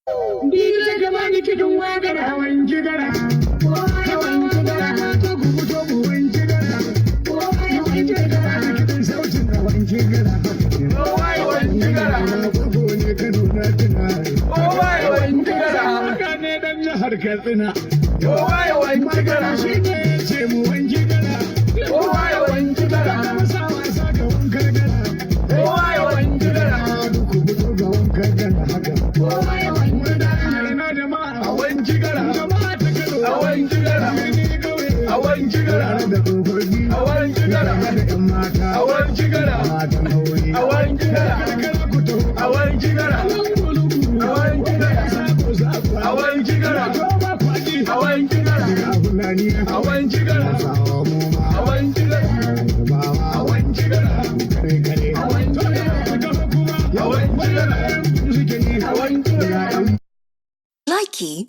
Dile que va ni que tu gara, wanki gara. Wanki gara. Togu wanki gara. Wanki gara. Kitan sautin da wanki gara. Wanki gara. Gogo ne ka nuna tuna. Wanki gara. Ka ne dan jihar Katsina. Wanki gara. Shi ne ya ce mu wanki gara. Wanki gara. Ka masa wasa ga wankar gara. Wanki gara. Duku buto ga wankar gara haka. Likey